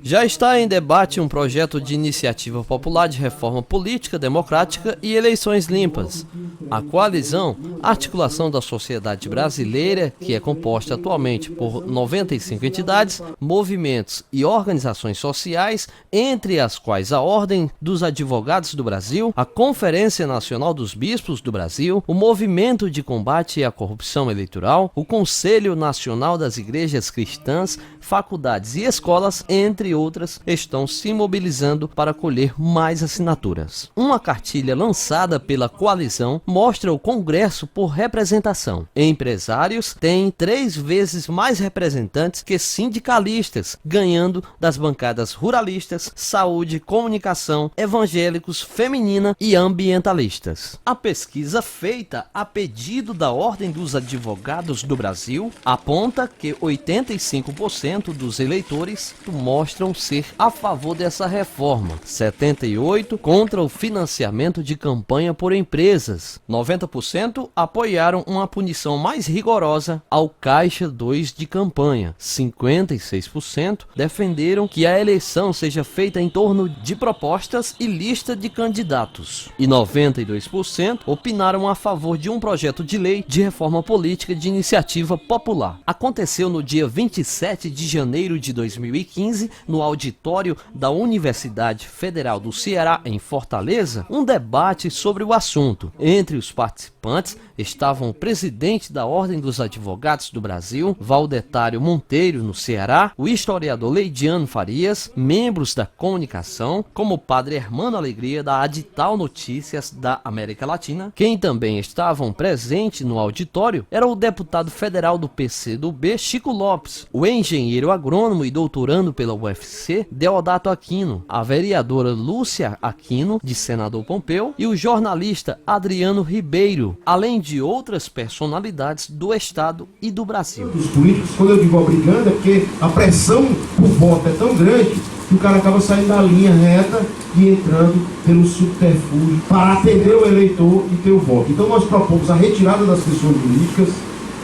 Já está em debate um projeto de iniciativa popular de reforma política, democrática e eleições limpas. A coalizão, articulação da sociedade brasileira, que é composta atualmente por 95 entidades, movimentos e organizações sociais, entre as quais a Ordem dos Advogados do Brasil, a Conferência Nacional dos Bispos do Brasil, o Movimento de Combate à Corrupção Eleitoral, o Conselho Nacional das Igrejas Cristãs, faculdades e escolas, entre outras, estão se mobilizando para colher mais assinaturas. Uma cartilha lançada pela coalizão mostra o Congresso por representação. Empresários têm 3 vezes mais representantes que sindicalistas, ganhando das bancadas ruralistas, saúde, comunicação, evangélicos, feminina e ambientalistas. A pesquisa feita a pedido da Ordem dos Advogados do Brasil aponta que 85% dos eleitores mostram ser a favor dessa reforma, 78% contra o financiamento de campanha por empresas, 90% apoiaram uma punição mais rigorosa ao Caixa 2 de campanha, 56% defenderam que a eleição seja feita em torno de propostas e lista de candidatos, e 92% opinaram a favor de um projeto de lei de reforma política de iniciativa popular. Aconteceu no dia 27 de janeiro de 2015, no auditório da Universidade Federal do Ceará, em Fortaleza, um debate sobre o assunto. Entre os participantes estavam o presidente da Ordem dos Advogados do Brasil, Valdetário Monteiro, no Ceará, o historiador Leidiano Farias, membros da comunicação, como o padre Hermano Alegria, da Adital Notícias da América Latina. Quem também estavam presentes no auditório era o deputado federal do PCdoB, Chico Lopes, o engenheiro agrônomo e doutorando pela UFC, Deodato Aquino, a vereadora Lúcia Aquino, de Senador Pompeu, e o jornalista Adriano Ribeiro, além de outras personalidades do Estado e do Brasil. Os políticos, quando eu digo obrigando, é porque a pressão por voto é tão grande que o cara acaba saindo da linha reta e entrando pelo subterfúgio para atender o eleitor e ter o voto. Então nós propomos a retirada das pessoas jurídicas,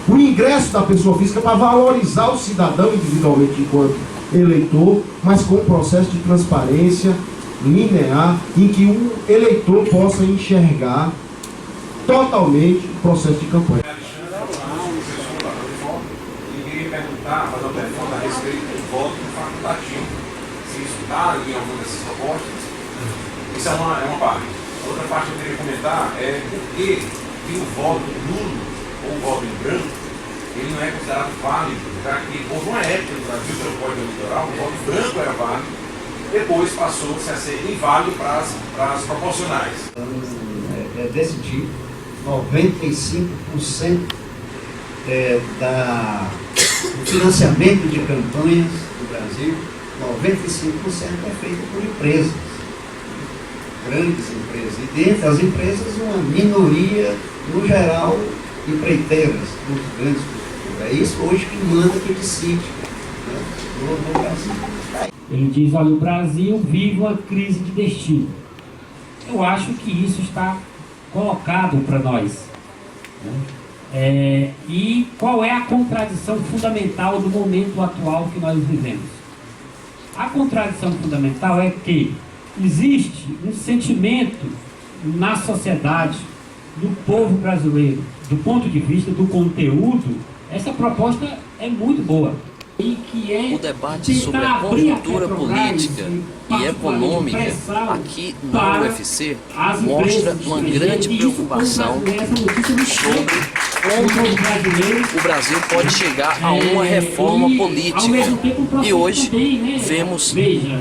o ingresso da pessoa física para valorizar o cidadão individualmente enquanto eleitor, mas com um processo de transparência linear, em que o eleitor possa enxergar totalmente o processo de campanha. E queria perguntar, fazer uma pergunta a respeito do voto facultativo. Se isso está em alguma dessas propostas, isso é uma parte. Outra parte que eu queria comentar é por que o voto nulo ou o voto em branco, ele não é considerado válido, já que houve uma época no Brasil, pelo Código Eleitoral, o voto branco era válido, depois passou-se a ser inválido para as proporcionais. É desse tipo, 95% do financiamento de campanhas do Brasil, 95% é feito por empresas, grandes empresas, e dentre as empresas uma minoria, no geral, empreiteiras, muito grandes. É isso hoje que manda, que decide, né, no Brasil. Ele diz, olha, o Brasil vive uma crise de destino. Eu acho que isso está colocado para nós. Né? E qual é a contradição fundamental do momento atual que nós vivemos? A contradição fundamental é que existe um sentimento na sociedade, do povo brasileiro, do ponto de vista do conteúdo. Essa proposta é muito boa. O debate sobre a conjuntura política e econômica aqui na UFC mostra uma grande preocupação sobre como o Brasil pode chegar a uma reforma política. E hoje vemos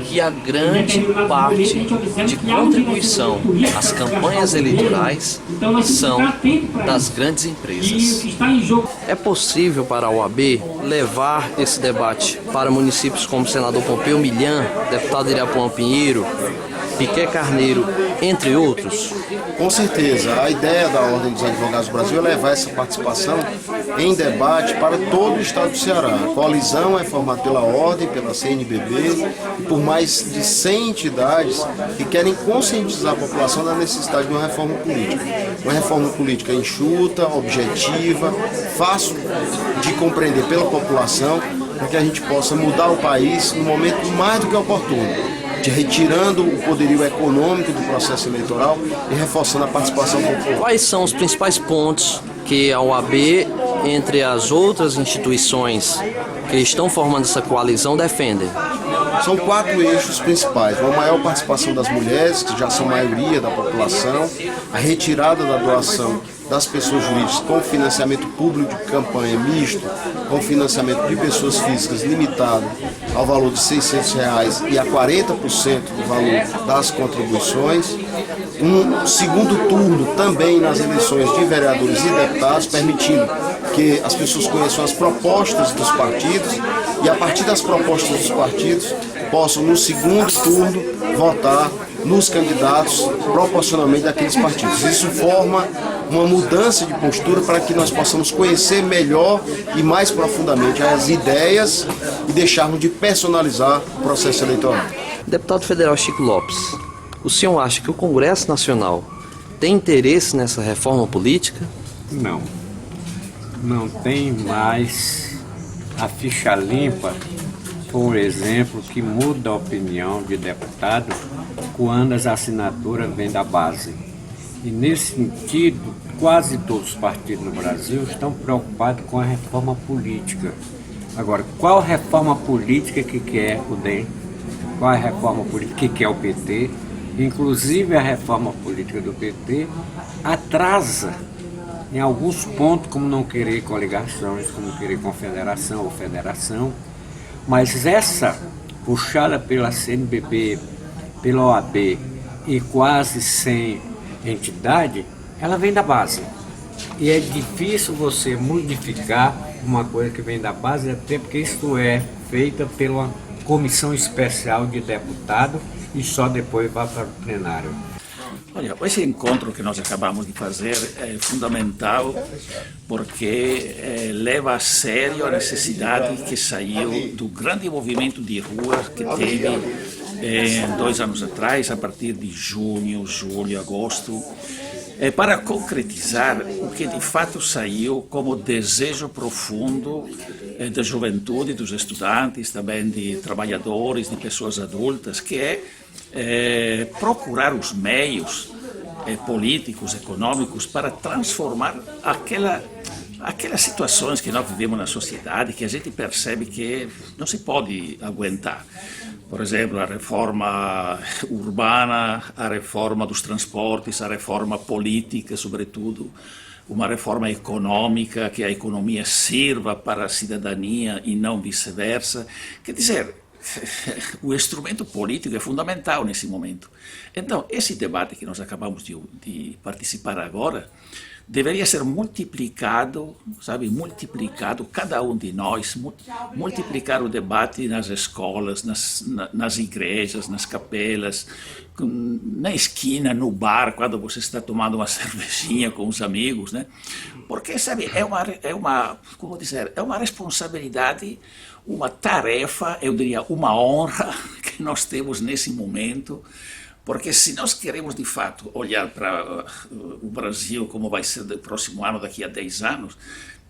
que a grande parte de contribuição às campanhas eleitorais são das grandes empresas. É possível para a OAB levar esse debate para municípios como Senador Pompeu Milhã, deputado Irapuã Pinheiro, Piquet Carneiro, entre outros? Com certeza, a ideia da Ordem dos Advogados do Brasil é levar essa participação em debate para todo o estado do Ceará. A coalizão é formada pela Ordem, pela CNBB, e por mais de 100 entidades que querem conscientizar a população da necessidade de uma reforma política. Uma reforma política enxuta, objetiva, fácil de compreender pela população, para que a gente possa mudar o país no momento mais do que oportuno, de retirando o poderio econômico do processo eleitoral e reforçando a participação popular. Quais são os principais pontos que a OAB, entre as outras instituições que estão formando essa coalizão, defendem? São 4 eixos principais: uma maior participação das mulheres, que já são maioria da população, a retirada da doação das pessoas jurídicas com financiamento público de campanha misto, com financiamento de pessoas físicas limitado ao valor de R$600 e a 40% do valor das contribuições. Um segundo turno também nas eleições de vereadores e deputados, permitindo que as pessoas conheçam as propostas dos partidos e, a partir das propostas dos partidos, possam, no segundo turno, votar nos candidatos proporcionalmente daqueles partidos. Isso forma uma mudança de postura para que nós possamos conhecer melhor e mais profundamente as ideias e deixarmos de personalizar o processo eleitoral. Deputado federal Chico Lopes, o senhor acha que o Congresso Nacional tem interesse nessa reforma política? Não. Não tem mais. A ficha limpa, por exemplo, que muda a opinião de deputado quando as assinaturas vêm da base. E nesse sentido, quase todos os partidos no Brasil estão preocupados com a reforma política. Agora, qual reforma política que quer o DEM? Qual a reforma política que quer o PT? Inclusive a reforma política do PT atrasa em alguns pontos, como não querer coligações, como querer confederação ou federação. Mas essa, puxada pela CNBB, pela OAB e quase sem entidade, ela vem da base. E é difícil você modificar uma coisa que vem da base, até porque isso é feita pela comissão especial de deputado e só depois vai para o plenário. Olha, esse encontro que nós acabamos de fazer é fundamental porque leva a sério a necessidade que saiu do grande movimento de rua que teve 2 anos atrás, a partir de junho, julho, agosto, para concretizar o que de fato saiu como desejo profundo da juventude, dos estudantes, também de trabalhadores, de pessoas adultas, que é procurar os meios políticos, econômicos, para transformar aquelas situações que nós vivemos na sociedade, que a gente percebe que não se pode aguentar. Por exemplo, a reforma urbana, a reforma dos transportes, a reforma política, sobretudo, uma reforma econômica, que a economia sirva para a cidadania e não vice-versa. Quer dizer, o instrumento político é fundamental nesse momento. Então, esse debate que nós acabamos de participar agora deveria ser multiplicado, sabe, multiplicado, cada um de nós, multiplicar o debate nas escolas, nas igrejas, nas capelas, na esquina, no bar, quando você está tomando uma cervejinha com os amigos, né? Porque, sabe, como dizer, é uma responsabilidade, uma tarefa, eu diria, uma honra que nós temos nesse momento. Porque se nós queremos, de fato, olhar para o Brasil como vai ser no próximo ano, daqui a 10 anos,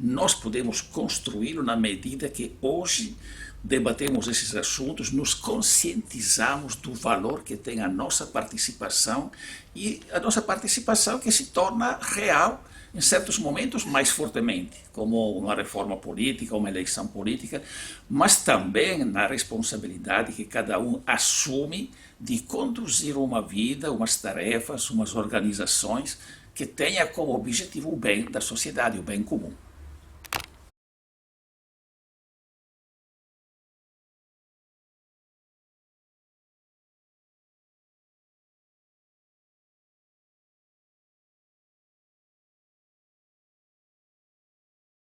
nós podemos construí-lo na medida que hoje debatemos esses assuntos, nos conscientizamos do valor que tem a nossa participação e a nossa participação que se torna real em certos momentos mais fortemente, como uma reforma política, uma eleição política, mas também na responsabilidade que cada um assume de conduzir uma vida, umas tarefas, umas organizações que tenha como objetivo o bem da sociedade, o bem comum.